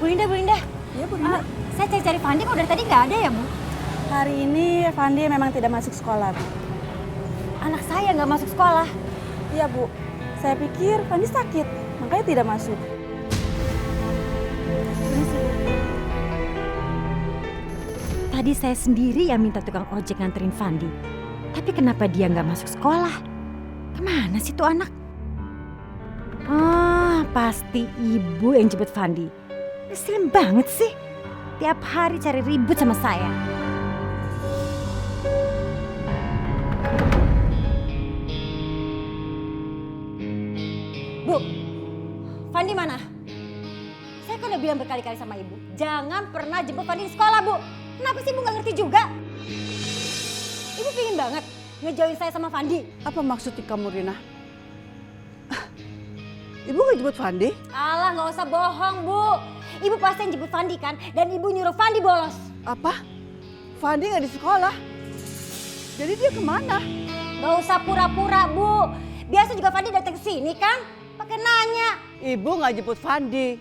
Bu Linda. Iya, Bu Linda. Saya cari-cari Fandi kok dari tadi nggak ada ya, Bu? Hari ini Fandi memang tidak masuk sekolah, Bu. Anak saya nggak masuk sekolah. Iya, Bu. Saya pikir Fandi sakit, makanya tidak masuk. Tadi saya sendiri yang minta tukang ojek nganterin Fandi. Tapi kenapa dia nggak masuk sekolah? Kemana sih tuh anak? Pasti ibu yang jemput Fandi. Ngeselin banget sih. Tiap hari cari ribut sama saya. Bu, Fandi mana? Saya kan udah bilang berkali-kali sama ibu, jangan pernah jemput Fandi di sekolah, Bu. Kenapa sih ibu gak ngerti juga? Ibu pingin banget ngejauhin saya sama Fandi. Apa maksudnya kamu, Rina? Ibu gak jemput Fandi? Alah, gak usah bohong, Bu. Ibu pasti yang jemput Fandi kan? Dan ibu nyuruh Fandi bolos. Apa? Fandi gak di sekolah? Jadi dia kemana? Gak usah pura-pura, Bu. Biasa juga Fandi datang ke sini kan? Pakai nanya. Ibu gak jemput Fandi.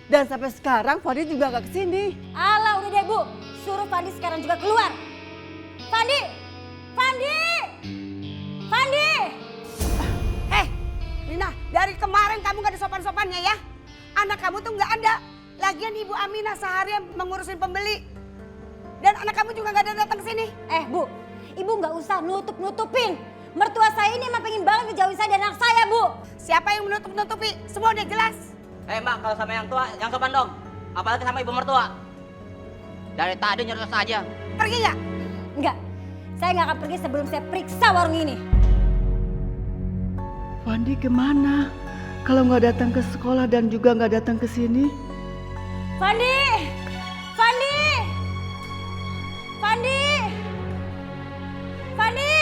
Dan sampai sekarang Fandi juga gak kesini. Alah, udah deh, Bu. Suruh Fandi sekarang juga keluar. Fandi! Fandi! Fandi! Rina, dari kemarin kamu gak ada sopan-sopannya ya. Anak kamu tuh gak ada. Lagian Ibu Aminah seharian mengurusin pembeli. Dan anak kamu juga gak ada datang ke sini. Bu, ibu gak usah nutup-nutupin. Mertua saya ini emang pengen banget ngejauhin saya dan anak saya, Bu. Siapa yang menutup-nutupi? Semua udah jelas. Mbak, kalau sama yang tua, yang sopan dong. Apalagi sama ibu mertua. Dari tadi nyerocos aja. Pergi gak? Enggak, saya gak akan pergi sebelum saya periksa warung ini. Fandi kemana? Kalau nggak datang ke sekolah dan juga nggak datang ke sini? Fandi! Fandi! Fandi! Fandi!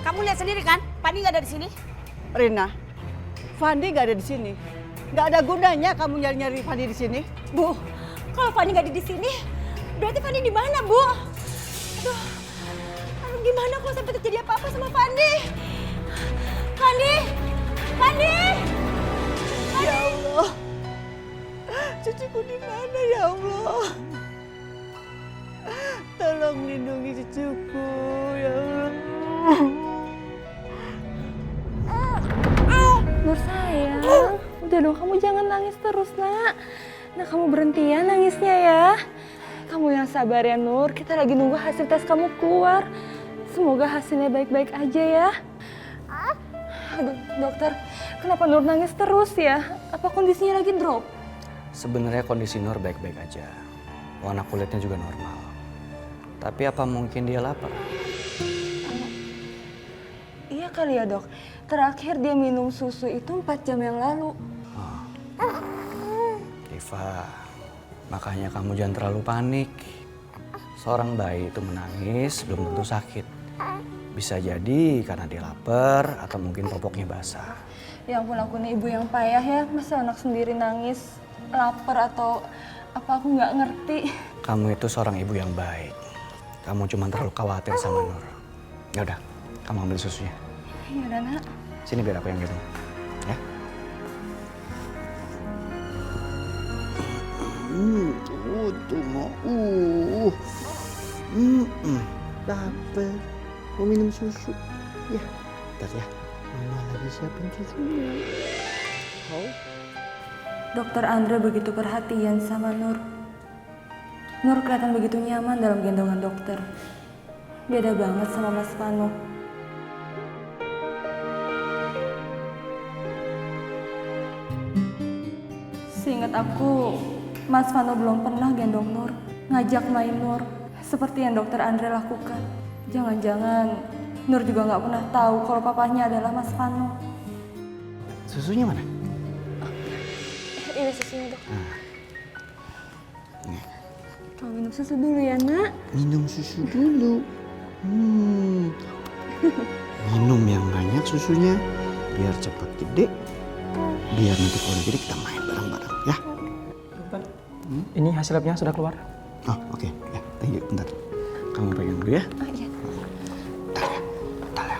Kamu lihat sendiri kan? Fandi gak ada di sini. Rina, Fandi nggak ada di sini. Nggak ada gunanya kamu nyari-nyari Fandi di sini. Bu, kalau Fandi nggak ada di sini, berarti Fandi di mana, Bu? Aduh, gimana kalau sampai terjadi apa-apa sama Fandi? Fandi! Fandi! Ya Allah, cucuku di mana ya Allah? Tolong lindungi cucuku ya Allah. Nur sayang, udah dong kamu jangan nangis terus nak. Nah kamu berhenti ya nangisnya ya. Kamu yang sabar ya Nur, kita lagi nunggu hasil tes kamu keluar. Semoga hasilnya baik-baik aja ya. Aduh dokter, kenapa Nur nangis terus ya? Apa kondisinya lagi drop? Sebenarnya kondisi Nur baik-baik aja. Warna kulitnya juga normal. Tapi apa mungkin dia lapar? Iya kali ya dok, terakhir dia minum susu itu 4 jam yang lalu. Diva, makanya kamu jangan terlalu panik. Seorang bayi itu menangis belum tentu sakit. Bisa jadi karena dia lapar atau mungkin popoknya basah. Ya ampun aku nih ibu yang payah ya, masa anak sendiri nangis, lapar atau apa aku nggak ngerti. Kamu itu seorang ibu yang baik. Kamu cuma terlalu khawatir sama Nur. Ya udah, kamu ambil susunya. Iya udah nak. Sini biar aku yang gitu. Ya. Tuh mau. Lapar. Mau minum susu. Ya, bentar ya. Mama lagi siapin susunya. Dokter Andra begitu perhatian sama Nur. Nur kelihatan begitu nyaman dalam gendongan dokter. Beda banget sama Mas Vano. Seingat aku, Mas Vano belum pernah gendong Nur, ngajak main Nur, seperti yang dokter Andre lakukan. Jangan-jangan Nur juga nggak pernah tahu kalau papahnya adalah Mas Vano. Susunya mana? Ini susunya dok. Kamu minum susu dulu ya nak. Minum susu dulu. Minum yang banyak susunya biar cepat gede. Biar nanti kalau gede kita main bareng-bareng ya. Ini hasil labnya sudah keluar. Oh oke. Ya, thank you. Bentar. Kamu pegang dulu ya. Oh iya. Bentar ya. Bentar ya.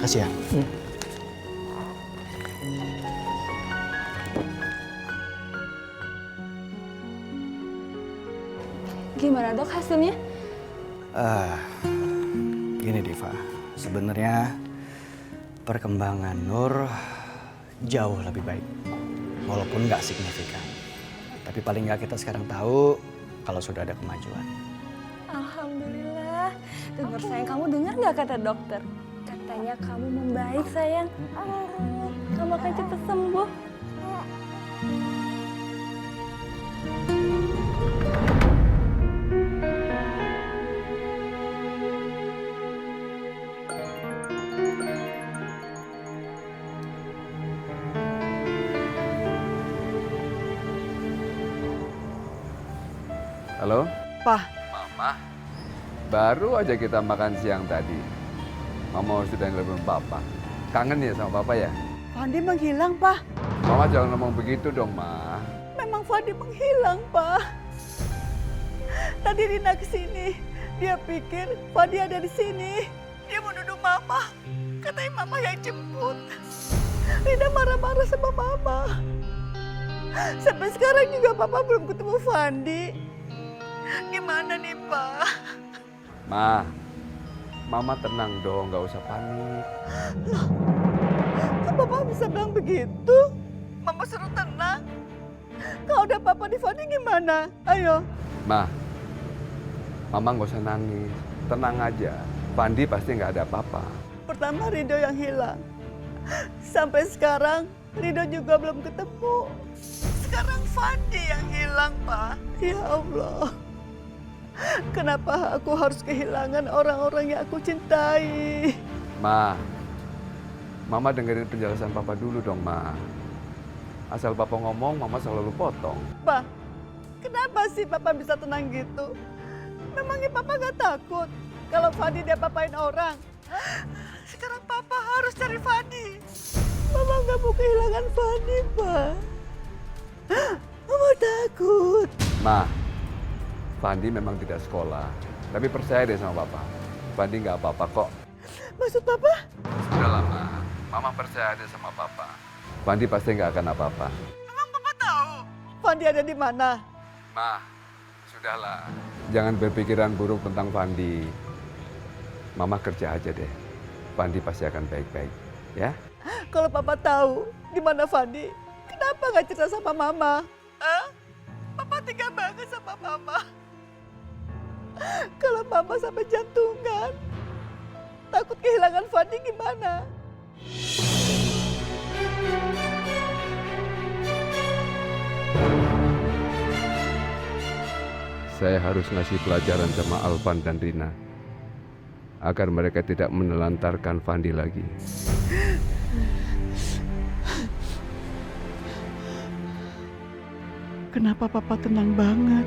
Makasih ya. Gimana dok hasilnya? Gini Diva, sebenarnya perkembangan Nur jauh lebih baik. Walaupun nggak signifikan. Tapi paling nggak kita sekarang tahu kalau sudah ada kemajuan. Alhamdulillah. Dengar sayang, kamu dengar nggak kata dokter? Katanya kamu membaik sayang. Kamu akan cepat sembuh. Halo? Pak, Mama? Baru aja kita makan siang tadi. Mama sudah nelfon Papa. Kangen ya sama Papa ya? Fandi menghilang, Pak. Mama jangan ngomong begitu dong, Ma. Memang Fandi menghilang, Pak. Tadi Rina kesini, dia pikir Fandi ada di sini. Dia mau nuduh Mama. Katanya Mama yang jemput. Rina marah-marah sama Mama. Sampai sekarang juga Papa belum ketemu Fandi. Gimana nih, Pak? Ma, Mama tenang dong, nggak usah panik. Kok Papa bisa bilang begitu? Mama suruh tenang. Kalau ada Papa di Fandi gimana? Ayo. Ma, Mama nggak usah nangis. Tenang aja. Pandi pasti nggak ada apa-apa. Pertama Rido yang hilang. Sampai sekarang Rido juga belum ketemu. Sekarang Fandi yang hilang, Pak. Ya Allah. Kenapa aku harus kehilangan orang-orang yang aku cintai? Ma, Mama dengerin penjelasan Papa dulu dong, Ma. Asal Papa ngomong, Mama selalu potong. Pak, kenapa sih Papa bisa tenang gitu? Memangnya Papa gak takut kalau Fandi dia papain orang? Sekarang Papa harus cari Fandi. Mama gak mau kehilangan Fandi, Pak. Mama takut. Ma, Fandi memang tidak sekolah, tapi percaya deh sama Papa. Fandi nggak apa-apa kok. Maksud Papa? Sudahlah, Ma. Mama percaya deh sama Papa. Fandi pasti nggak akan apa-apa. Emang Papa tahu Fandi ada di mana? Ma, sudahlah. Jangan berpikiran buruk tentang Fandi. Mama kerja aja deh. Fandi pasti akan baik-baik, ya? Kalau Papa tahu di mana Fandi, kenapa nggak cerita sama Mama? Hah? Papa tega banget sama Mama. Kalau Mama sampai jantungan, takut kehilangan Fandi gimana? Saya harus ngasih pelajaran sama Alvan dan Rina. Agar mereka tidak menelantarkan Fandi lagi. Kenapa Papa tenang banget?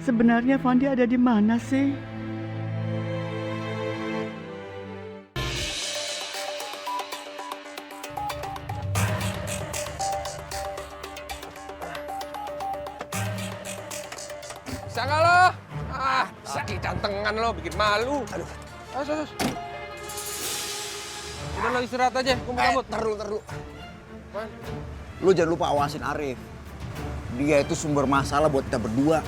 Sebenarnya Fandi ada di mana sih? Bisa nggak lo? Ah, sakit jantengan lo, bikin malu. Aduh. Aduh. Udah lo istirahat aja, gue mau cabut. Taruh. Lu jangan lupa awasin Arif. Dia itu sumber masalah buat kita berdua.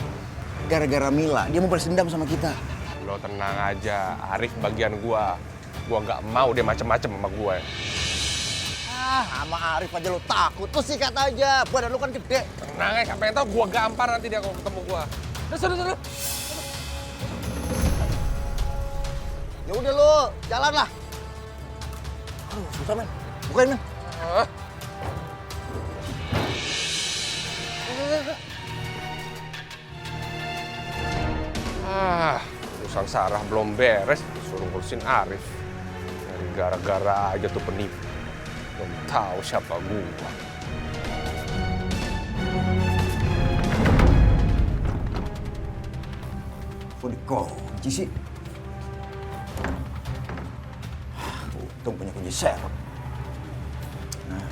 Gara-gara Mila, dia mau balas dendam sama kita. Lo tenang aja, Arif bagian gua. Gua nggak mau dia macem-macem sama gua. Sama Arif aja lo takut. Lu sikat aja, badan lu kan gede. Tenang aja, sampai tau gua gampar nanti dia kalau ketemu gua. Sudah. Ya udah lu, jalan lah. Aduh, susah men. Bukain men. Urusan Sarah belum beres, disuruh ngurusin Arif. Dari gara-gara aja tuh penipu. Belum tahu siapa gua. Kok dikunci sih? Untung punya kunci serep. Nah.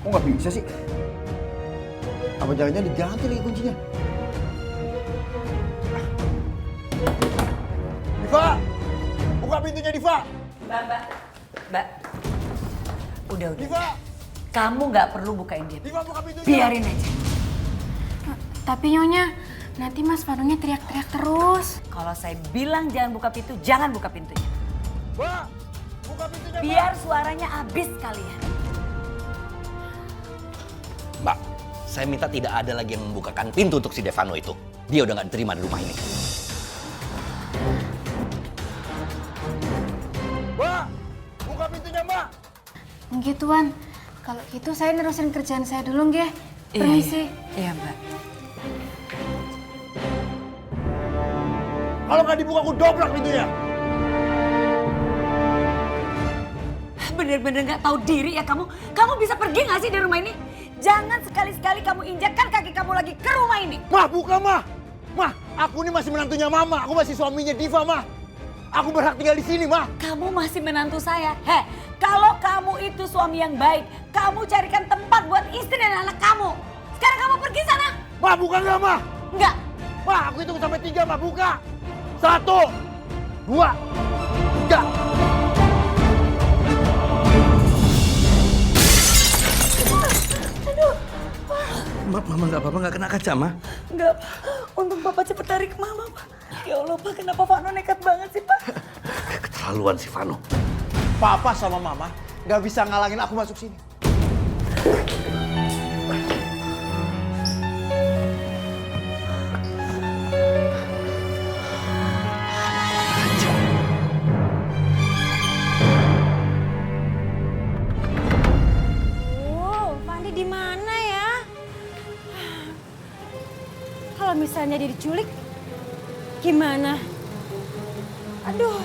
Kok nggak bisa sih? Apa jangan-jangan diganti lagi kuncinya? Diva! Buka pintunya, Diva! Mbak. Udah. Diva! Kamu nggak perlu bukain dia. Diva, buka pintunya! Biarin aja. Tapi Nyonya, nanti Mas Vanonya teriak-teriak terus. Kalau saya bilang jangan buka pintu, jangan buka pintunya. Mbak! Buka pintunya, Mbak! Biar suaranya habis kalian. Mbak, saya minta tidak ada lagi yang membukakan pintu untuk si Devano itu. Dia udah nggak diterima di rumah ini. Mbak! Buka pintunya, Mbak! Nggih Tuan, kalau gitu saya nerusin kerjaan saya dulu nggih. Permisi. Iya, Mbak. Kalau nggak dibuka, aku dobrak pintunya! Bener-bener nggak tahu diri ya kamu. Kamu bisa pergi nggak sih dari rumah ini? Jangan sekali-sekali kamu injakkan kaki kamu lagi ke rumah ini. Mah, buka, Mah! Mah, aku ini masih menantunya Mama. Aku masih suaminya Diva, Mah. Aku berhak tinggal di sini, Mah. Kamu masih menantu saya. Kalau kamu itu suami yang baik, kamu carikan tempat buat istri dan anak kamu. Sekarang kamu pergi sana. Mah, buka nggak, Mah? Enggak. Mah, aku hitung sampai 3, Mah. Buka. 1, 2, 3. Mama nggak apa-apa, nggak kena kaca, Ma? Enggak, Pak. Untung Bapak cepet tarik Mama, Pak. Ya Allah, Pak. Kenapa Vano nekat banget sih, Pak? Keterlaluan si Vano. Papa sama Mama nggak bisa ngalangin aku masuk sini. Fandi di mana ya? Kalau misalnya dia diculik, gimana? Aduh,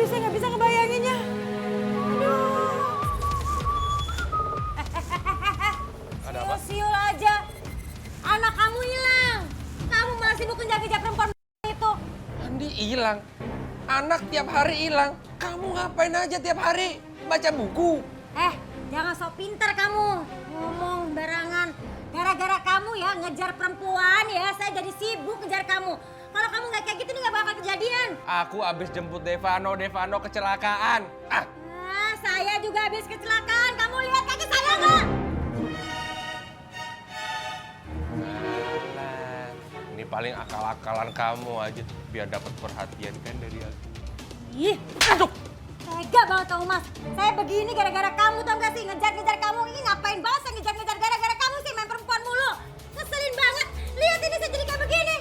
saya nggak bisa ngebayanginnya. Aduh. Siul aja. Anak kamu hilang. Kamu malah sibuk ngejar-ngejar perempuan itu. Andi hilang. Anak tiap hari hilang. Kamu ngapain aja tiap hari? Baca buku. Jangan sok pintar kamu. Ngomong barangan. Gara-gara kamu ya ngejar perempuan ya, saya jadi sibuk ngejar kamu. Kalau kamu nggak kayak gitu nih nggak bakal kejadian. Aku habis jemput Devano kecelakaan. Saya juga habis kecelakaan. Kamu lihat kaki saya nggak? Ini paling akal-akalan kamu aja biar dapat perhatian kan dari aku. Ih, aduh. Tega banget kamu, Mas. Saya begini gara-gara kamu, tau gak sih? Ngejar-ngejar kamu. Ini ngapain banget saya ngejar-ngejar gara-gara kamu sih main perempuan mulu. Ngeselin banget. Lihat ini saya jadi kayak begini.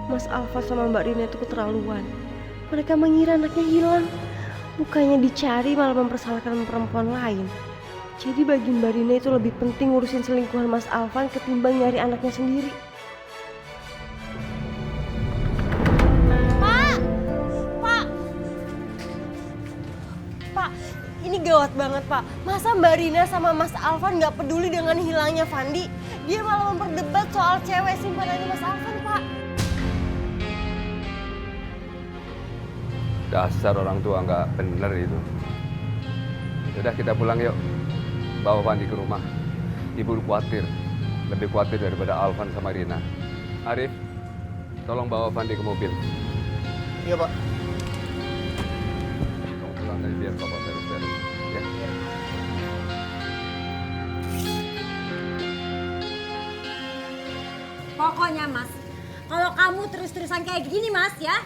Mas Alfa sama Mbak Rina itu keterlaluan. Mereka mengira anaknya hilang. Bukannya dicari malah mempersalahkan perempuan lain. Jadi bagi Mbak Rina itu lebih penting ngurusin selingkuhan Mas Alvan ketimbang nyari anaknya sendiri. Pak, ini gawat banget Pak. Masa Mbak Rina sama Mas Alvan nggak peduli dengan hilangnya Fandi? Dia malah memperdebat soal cewek simpanannya Mas Alvan, Pak. Dasar orang tua nggak bener itu. Yaudah kita pulang yuk. Bawa Fandi ke rumah. Ibu khawatir. Lebih khawatir daripada Alvan sama Rina. Arif, tolong bawa Fandi ke mobil. Iya, Pak. Kamu pulang dari biar Papa beres-beres. Ya. Pokoknya Mas, kalau kamu terus-terusan kayak gini Mas ya,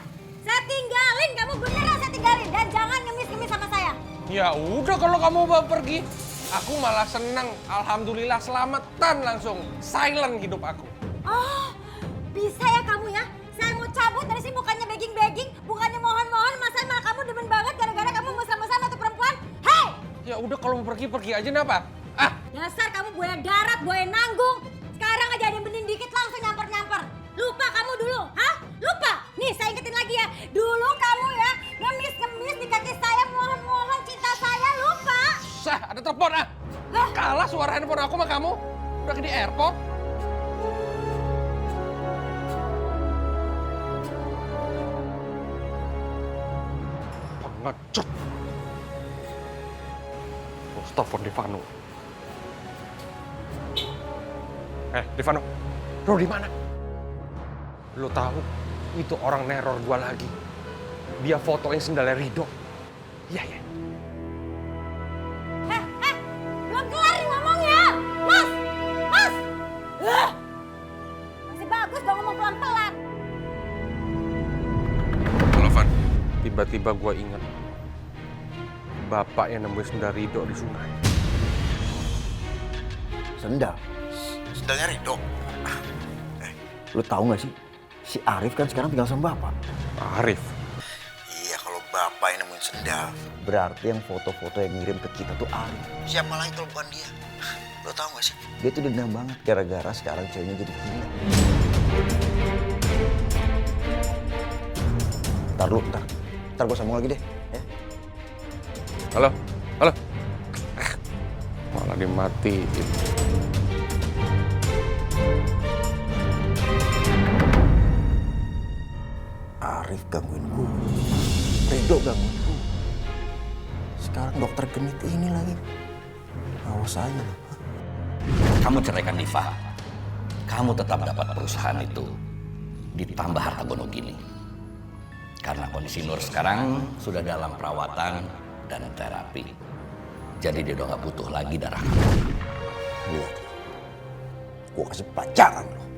saya tinggalin kamu, beneran saya tinggalin. Dan jangan ngemis-ngemis sama saya. Ya udah kalau kamu mau pergi, aku malah seneng. Alhamdulillah selamatan langsung. Silent hidup aku. Oh, bisa ya kamu ya? Saya mau cabut dari sini bukannya begging-begging, bukannya mohon-mohon, masa malah kamu demen banget gara-gara kamu mesra-mesraan sama tuh perempuan? Hei! Ya udah kalau mau pergi aja napa? Ah, Dasar kamu buaya darat, buaya nanggung. Sekarang aja ada yang bening dikit langsung nyamper-nyamper. Lupa kamu dulu, hah? Lupa? Nih saya ingetin lagi ya. Dulu kamu ya ngemis-ngemis di kaki saya, mohon-mohon cinta saya, lupa. sah, ada telepon ah. Kalah suara handphone aku sama kamu. Udah di airport. Pengecut. Harus telepon Devano. Devano, lo di mana? Lo tahu itu orang neror gua lagi. dia fotoin sendalnya Rido. Iya, ya. Belum kelar nih ngomongnya. Mas! Mas! Masih bagus dong ngomong pelan-pelan. Halo, Van. Tiba-tiba gue ingat. Bapak yang nemuin sendal Rido di sungai. Sendal? Sendalnya Rido? Lu tahu nggak sih? Si Arif kan sekarang tinggal sama bapak. Arif? Iya, kalau bapak yang nemuin sendal, berarti yang foto-foto yang ngirim ke kita tuh Arif. Siapa lagi kalau bukan dia? Lo tahu nggak sih? Dia tuh dendam banget gara-gara sekarang ceweknya jadi gila. Ntar gue sambung lagi deh. Ya? Halo? Malah dimatiin. Arif gangguin gue, Rido gangguin gue. Sekarang dokter genit ini lagi. Awas aja loh. Kamu ceraikan Diva, kamu tetap dapat perusahaan itu, ditambah harta gono gini. Karena kondisi Nur sekarang sudah dalam perawatan dan terapi. Jadi dia udah gak butuh lagi darah kamu. Lihat, gue kasih pelajaran loh.